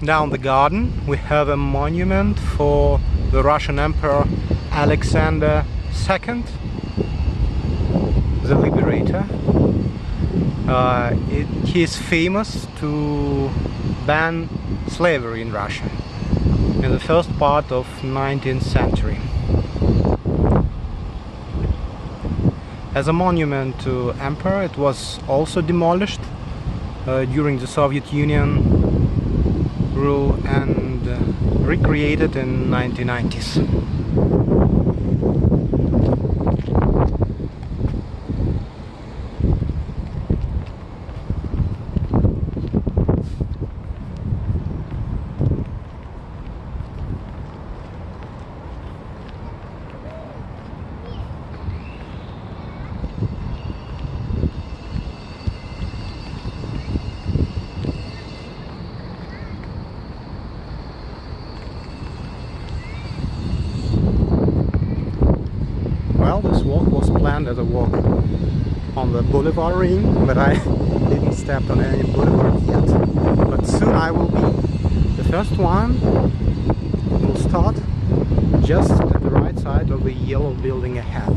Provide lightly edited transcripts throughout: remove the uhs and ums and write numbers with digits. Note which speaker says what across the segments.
Speaker 1: Down the garden we have a monument for the Russian Emperor Alexander II, the Liberator. He is famous to ban slavery in Russia in the first part of 19th century. As a monument to Emperor, it was also demolished during the Soviet Union rule and recreated in 1990s. Well, this walk was planned as a walk on the Boulevard ring, but I didn't step on any boulevard yet. But soon I will be. The first one will start just at the right side of the yellow building ahead.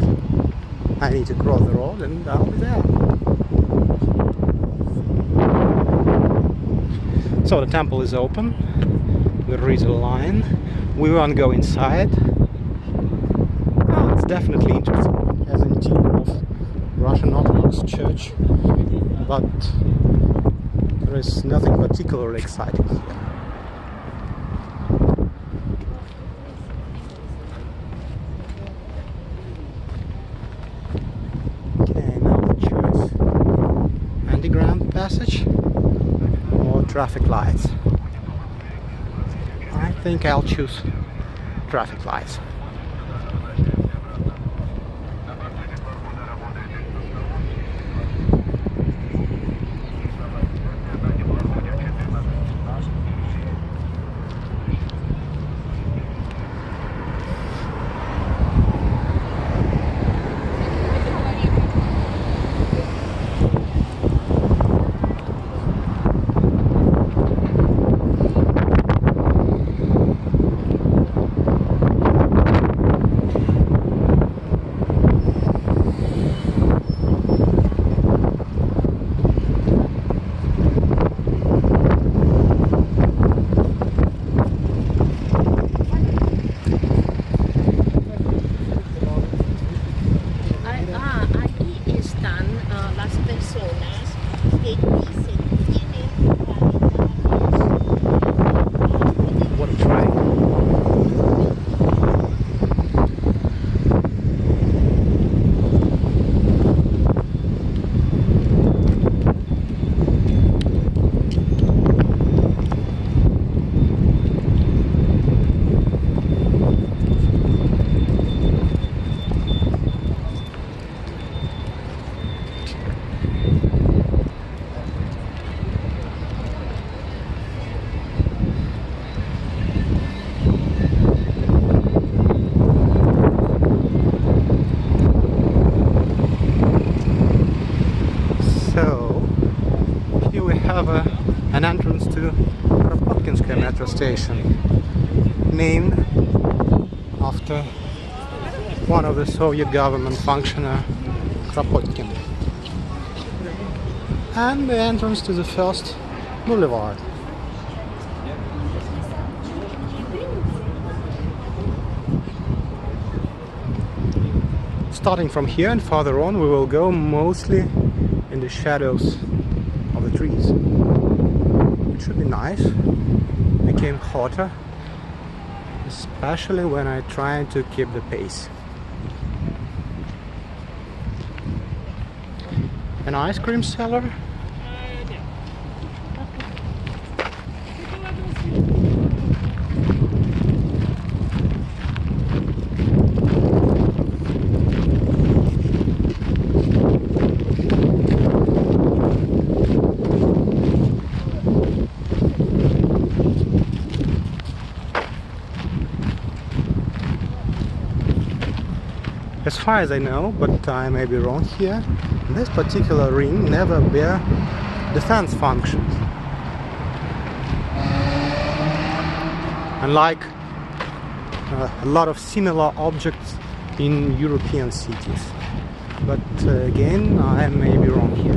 Speaker 1: I need to cross the road and I'll be there. So the temple is open. There is a line. We won't go inside. It's definitely interesting as an interior of Russian Orthodox Church, but there is nothing particularly exciting here. Okay, now the church underground passage or traffic lights. I think I'll choose traffic lights. An entrance to Kropotkinskaya metro station, named after one of the Soviet government functionaries, Kropotkin, and the entrance to the first boulevard. Starting from here and farther on, we will go mostly in the shadows of the trees. It should be nice. It became hotter, especially when I try to keep the pace. An ice cream seller. As far as I know, but I may be wrong here, this particular ring never bear defense functions. unlike a lot of similar objects in European cities. But again, I may be wrong here.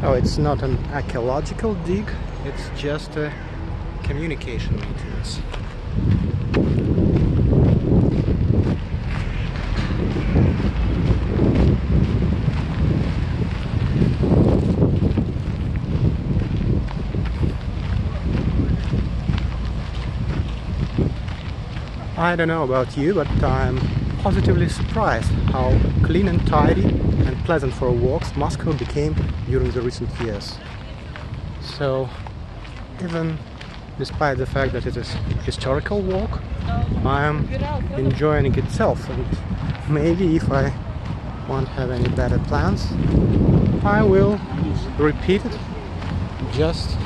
Speaker 1: Oh, it's not an archaeological dig, it's just a communication maintenance. I don't know about you, but I'm positively surprised how clean and tidy and pleasant for walks Moscow became during the recent years. So, even despite the fact that it is a historical walk, I'm enjoying it itself, and maybe if I won't have any better plans, I will repeat it just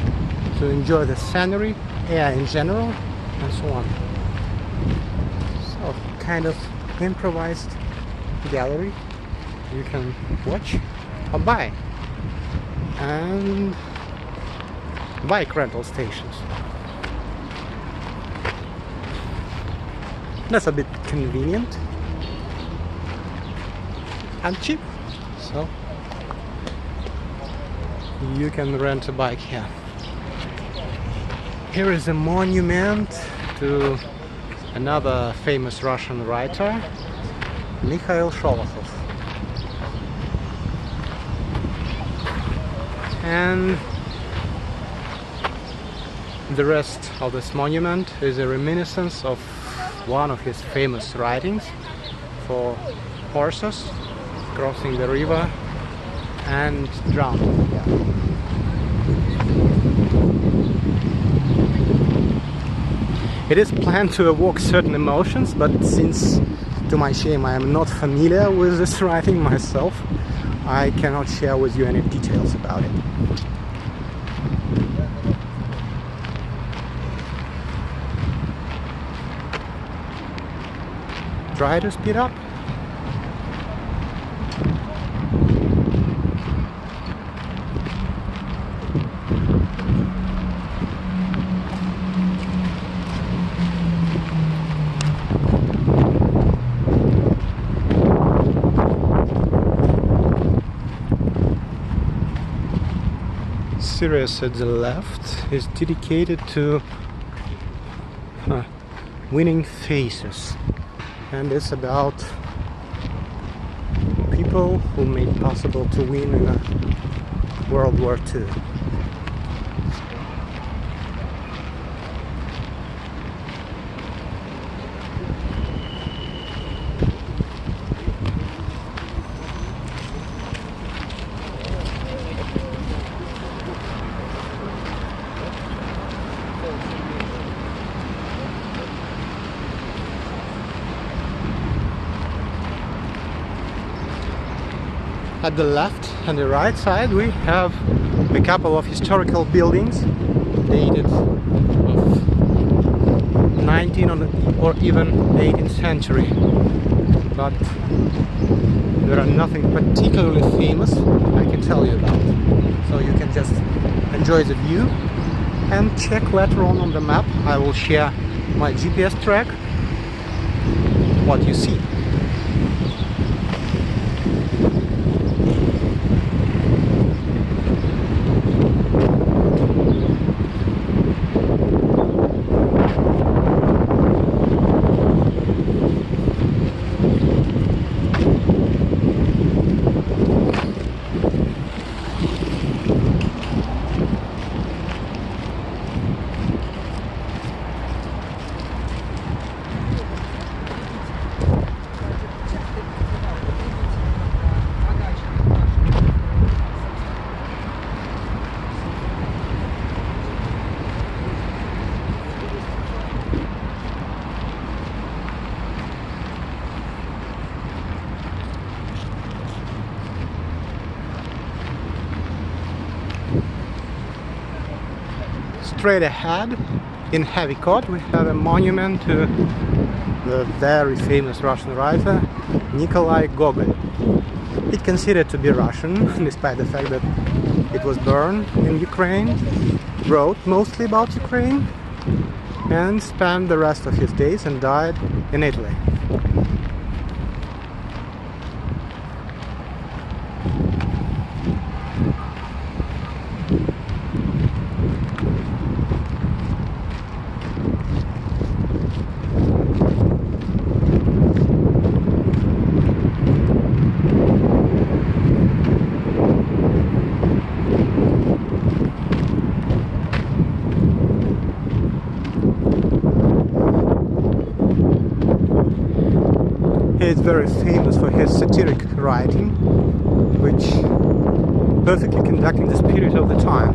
Speaker 1: to enjoy the scenery, air in general, and so on. So, kind of improvised gallery you can watch or buy, and bike rental stations. That's a bit convenient and cheap, so you can rent a bike here. Here is a monument to another famous Russian writer, Mikhail Sholokhov. And the rest of this monument is a reminiscence of one of his famous writings for horses crossing the river and drowning. It is planned to evoke certain emotions, but since, to my shame, I am not familiar with this writing myself, I cannot share with you any details about it. Try to speed up. Series at the left is dedicated to winning faces, and it's about people who made it possible to win in World War II. At the left and the right side we have a couple of historical buildings dated of 19th or even 18th century, but there are nothing particularly famous I can tell you about, so you can just enjoy the view and check later on the map. I will share my GPS track what you see. Straight ahead, in heavy coat, we have a monument to the very famous Russian writer Nikolai Gogol. It's considered to be Russian, despite the fact that it was born in Ukraine, wrote mostly about Ukraine, and spent the rest of his days and died in Italy. He is very famous for his satiric writing, which perfectly conducting the spirit of the time,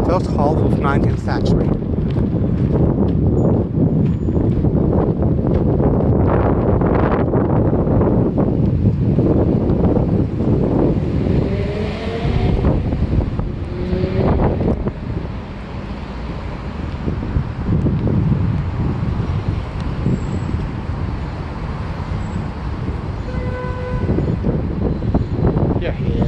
Speaker 1: first half of 19th century. Yeah, he is.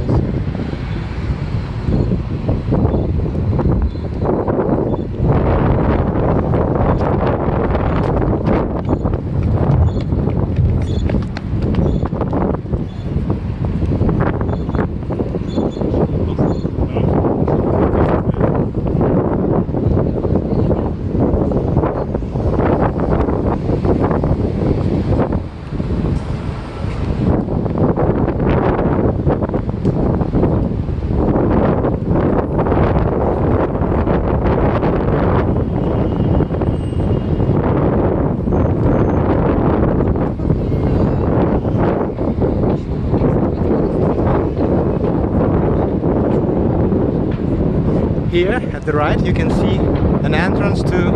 Speaker 1: Here at the right you can see an entrance to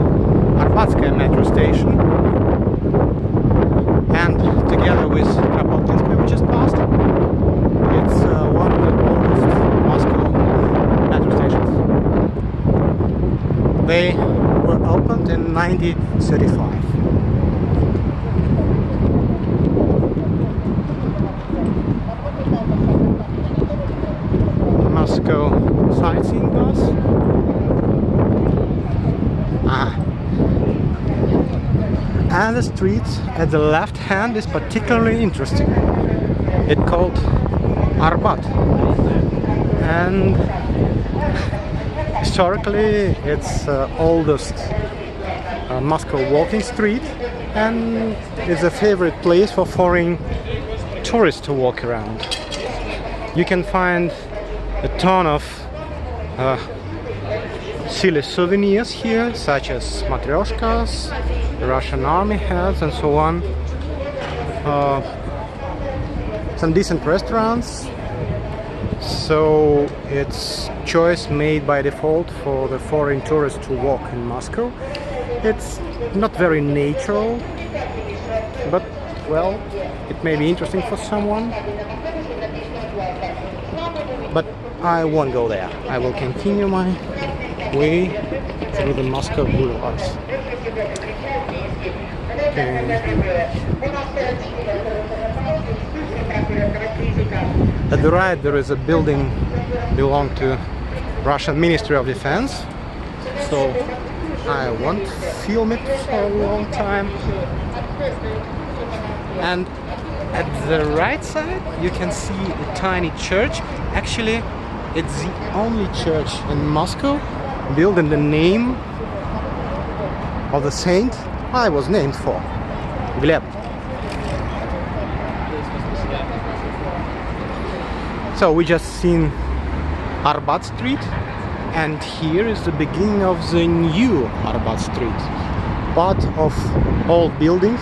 Speaker 1: Arbatskaya metro station, and together with Kropotkinskaya, which is passed, it's one of the oldest Moscow metro stations. They were opened in 1935. Moscow sightseeing bus. And the street at the left hand is particularly interesting. It's called Arbat, and historically it's oldest Moscow walking street, and it's a favorite place for foreign tourists to walk around. You can find a ton of silly souvenirs here, such as matryoshkas, the Russian army hats, and so on. Some decent restaurants. So it's choice made by default for the foreign tourists to walk in Moscow. It's not very natural, but well, it may be interesting for someone. But I won't go there. I will continue my way through the Moscow boulevards. At the right there is a building belonging to Russian Ministry of Defense, so I won't film it for a long time. And at the right side you can see a tiny church. Actually, it's the only church in Moscow built in the name of the saint I was named for, Gleb. So we just seen Arbat Street, and here is the beginning of the new Arbat Street. Part of old buildings,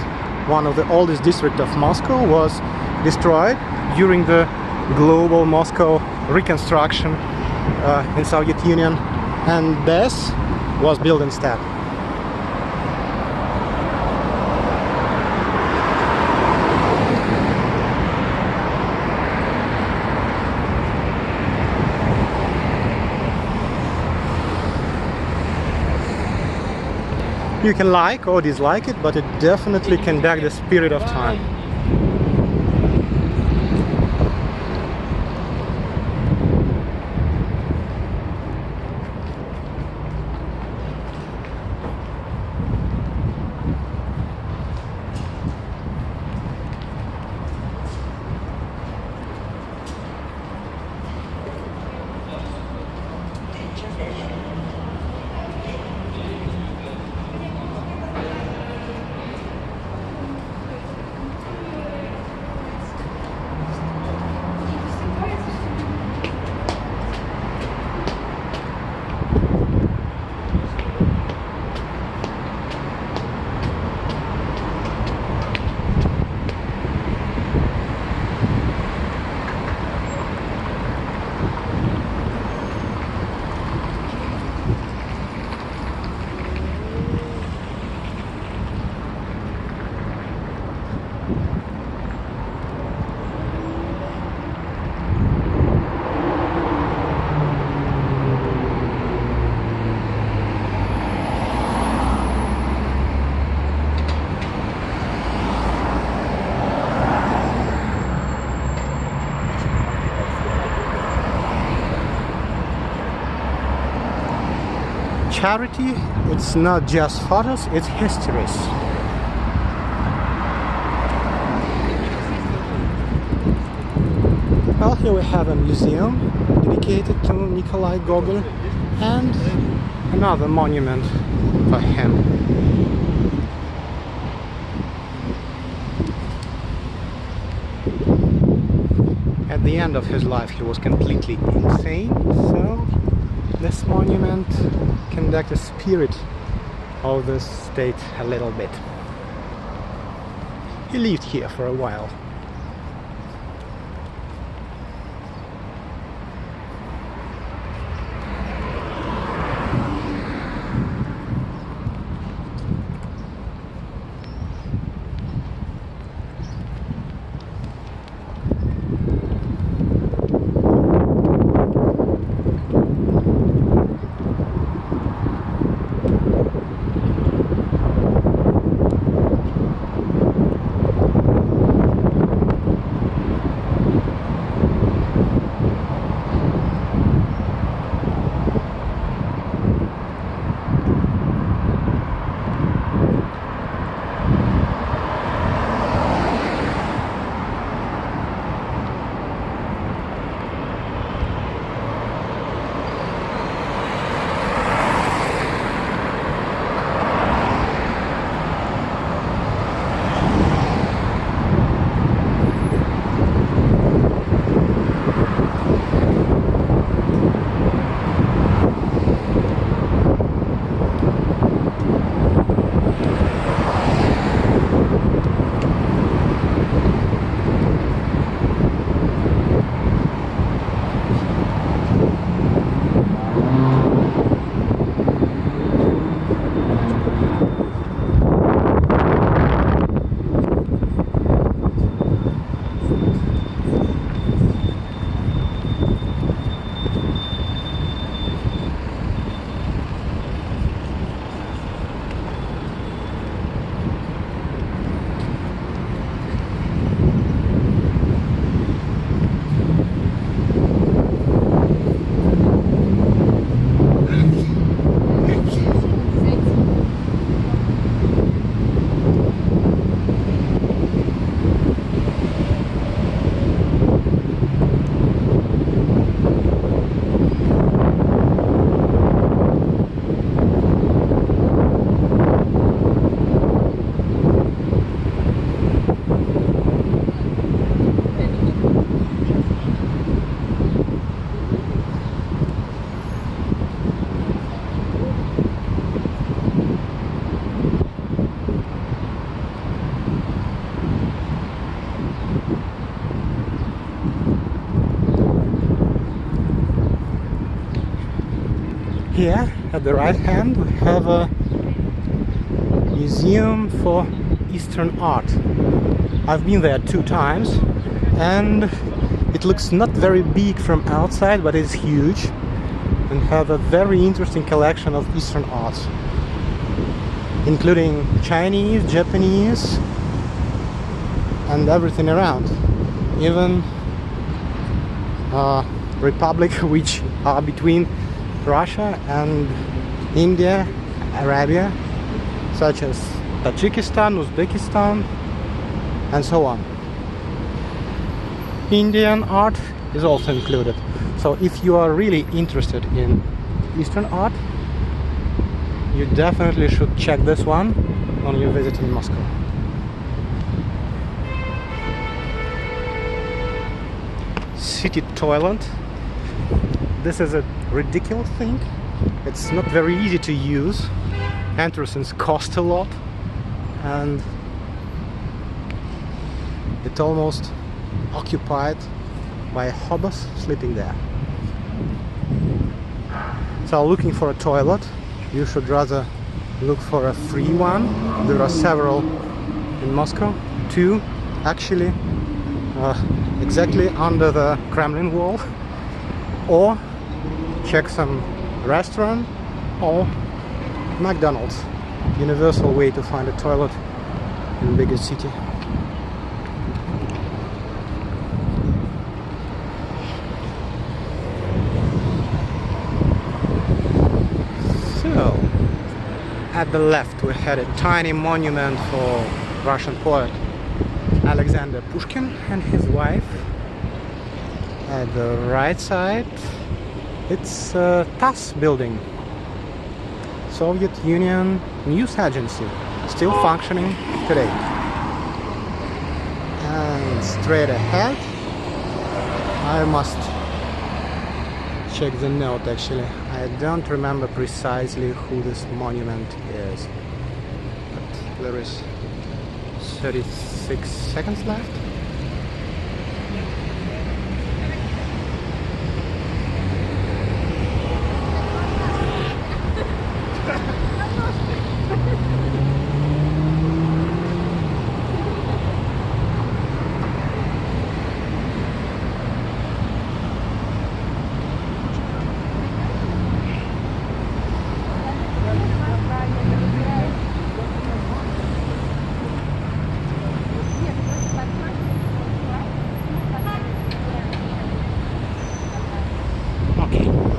Speaker 1: one of the oldest districts of Moscow, was destroyed during the global Moscow reconstruction in Soviet Union, and this was built instead. You can like or dislike it, but it definitely conducts the spirit of time. charity, it's not just photos, it's histories. Well, here we have a museum dedicated to Nikolai Gogol and another monument for him. At the end of his life he was completely insane, so this monument conducts the spirit of the state a little bit. He lived here for a while. Here at the right hand we have a museum for Eastern art. I've been there 2 times and it looks not very big from outside, but it's huge and have a very interesting collection of Eastern art, including Chinese, Japanese and everything around, even republic which are between Russia and India, Arabia, such as Tajikistan, Uzbekistan and so on. Indian art is also included. So if you are really interested in Eastern art, you definitely should check this one when you visit in Moscow. City toilet. This is a ridiculous thing. It's not very easy to use. Entrances cost a lot and it's almost occupied by hobos sleeping there. So looking for a toilet, you should rather look for a free one. There are several in Moscow, 2 actually, exactly under the Kremlin wall, or check some restaurant or McDonald's. Universal way to find a toilet in a bigger city. So At the left we had a tiny monument for Russian poet Alexander Pushkin and his wife. At the right side it's a TASS building, Soviet Union News Agency, still functioning today. And straight ahead I must check the note actually. I don't remember precisely who this monument is, but there is 36 seconds left.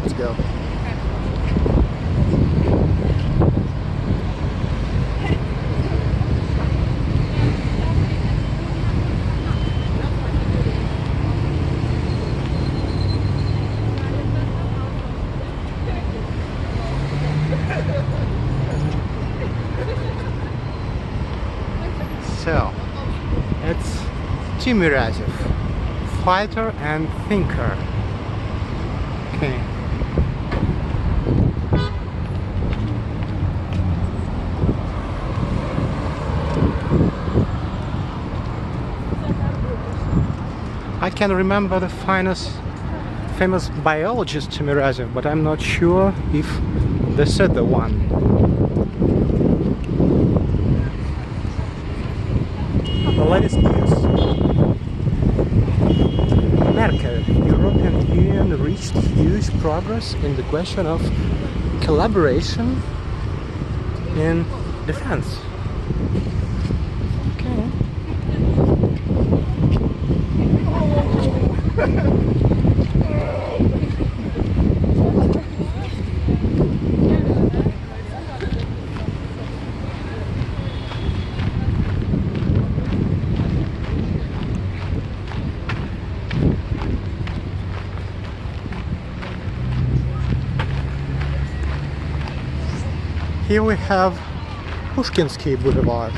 Speaker 1: Let's go. So, it's Timorazev, fighter and thinker. Okay. I can remember the famous biologist Timorazev, but I'm not sure if this is the one. The latest news. Merkel, European Union reached huge progress in the question of collaboration in defense. Okay. Here we have Pushkinsky Boulevard,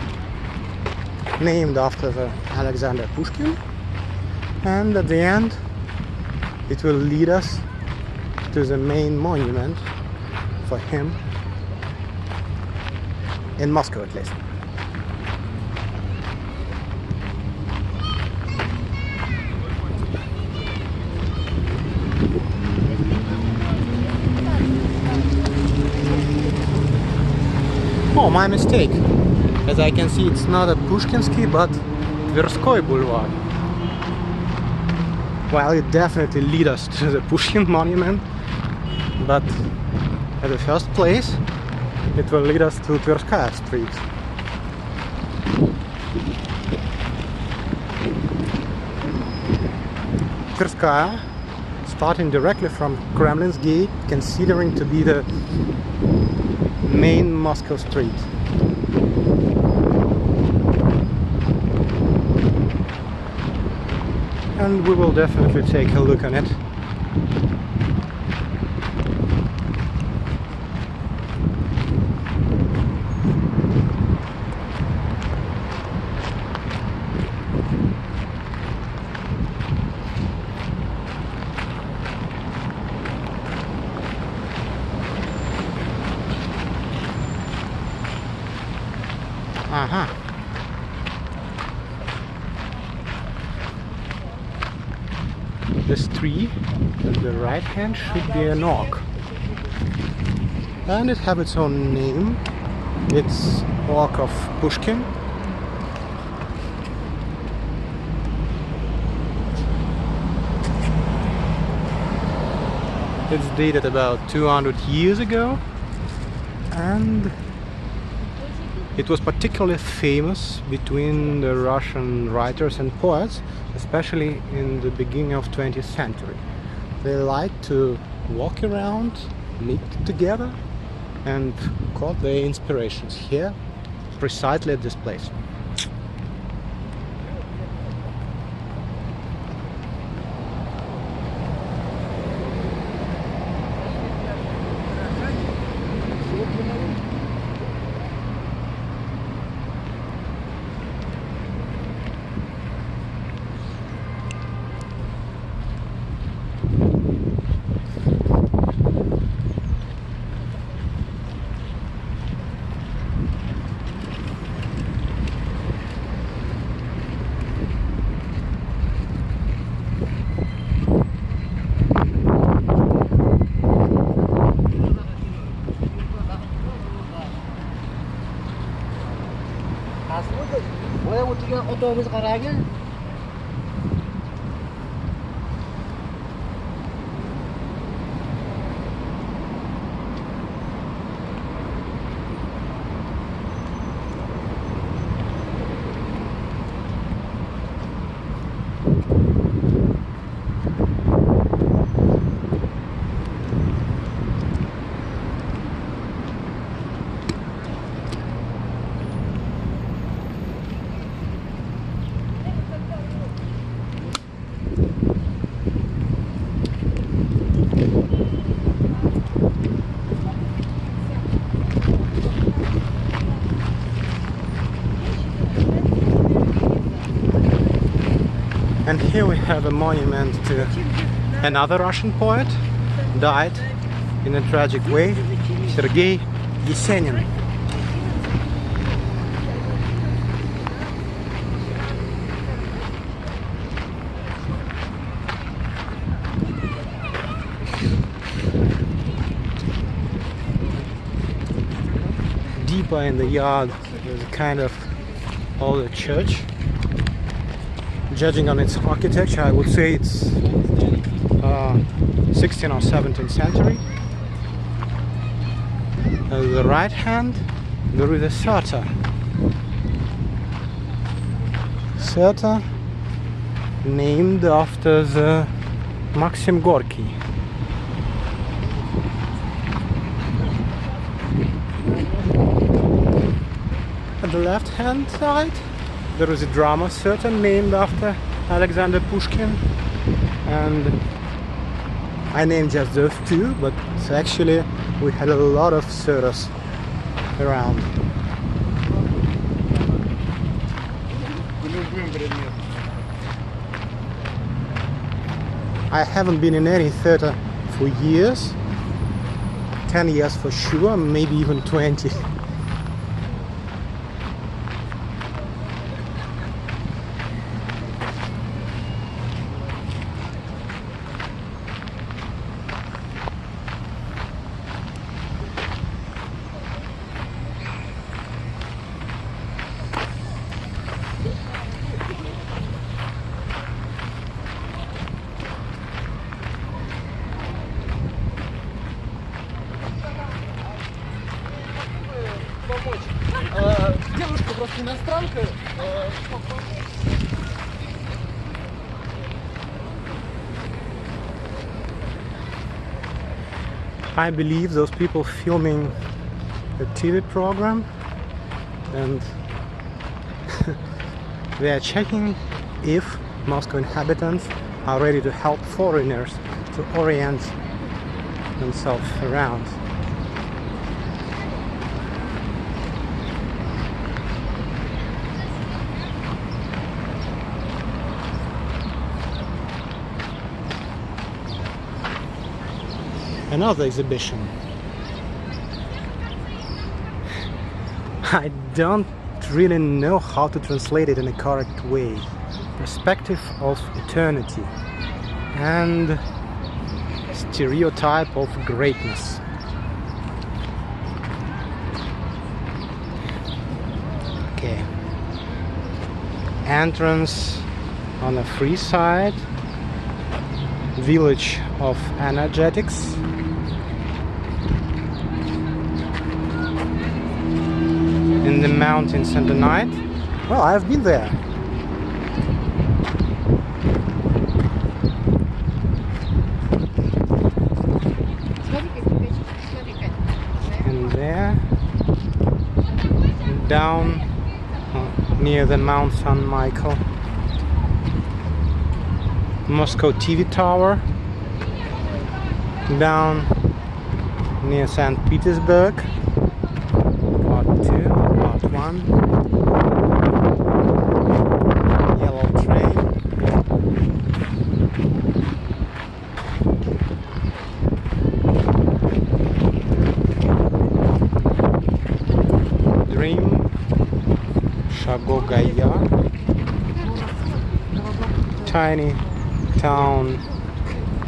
Speaker 1: named after the Alexander Pushkin, and at the end it will lead us to the main monument for him in Moscow at least. Oh, my mistake. As I can see, it's not a Pushkinsky, but Tverskoy Boulevard. Well, it definitely leads us to the Pushkin monument, but at the first place, it will lead us to Tverskaya Street. Tverskaya, starting directly from Kremlin's gate, considering to be the main Moscow street. And we will definitely take a look on it. Aha. This tree on the right hand should be an oak, and it has its own name. It's oak of Pushkin. It's dated about 200 years ago, and it was particularly famous between the Russian writers and poets, especially in the beginning of 20th century. They liked to walk around, meet together, and caught their inspirations here, precisely at this place.
Speaker 2: Otobüs qaragin.
Speaker 1: And here we have a monument to another Russian poet, died in a tragic way, Sergei Yesenin. Deeper in the yard there's a kind of older church. Judging on its architecture, I would say it's 16th or 17th century. On the right hand, there is a Serta. Serta, named after the Maxim Gorky. At the left hand side, there is a drama Serta named after Alexander Pushkin, and I named just those two, but actually we had a lot of Sertas around. I haven't been in any theater for years, 10 years for sure, maybe even 20.
Speaker 2: Девушка просто иностранка.
Speaker 1: I believe those people filming a TV program, and they are checking if Moscow inhabitants are ready to help foreigners to orient themselves around. Another exhibition. I don't really know how to translate it in a correct way. Perspective of eternity and stereotype of greatness. Okay. Entrance on the free side. Village of energetics. In the mountains and the night. Well, I've been there. And down near the Mount San Michael. Moscow TV Tower, down near St. Petersburg, part 2, part 1, yellow train, Dream, Shagogaya, tiny town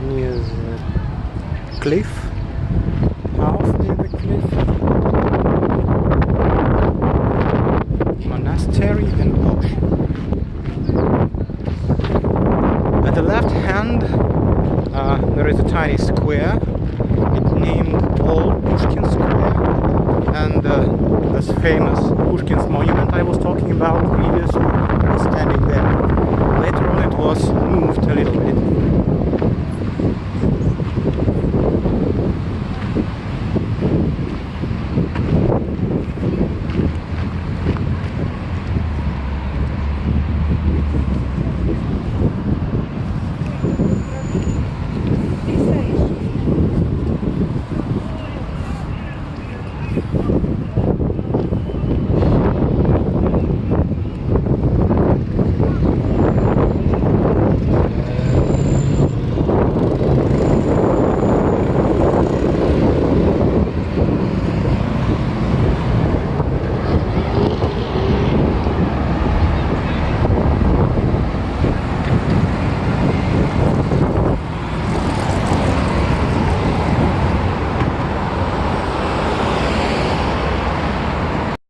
Speaker 1: near the cliff, house near the cliff, monastery and ocean. At the left hand there is a tiny square. It's named Old Pushkin Square, and this famous Pushkin's monument I was talking about previously is standing there. Later on it was moved a little bit.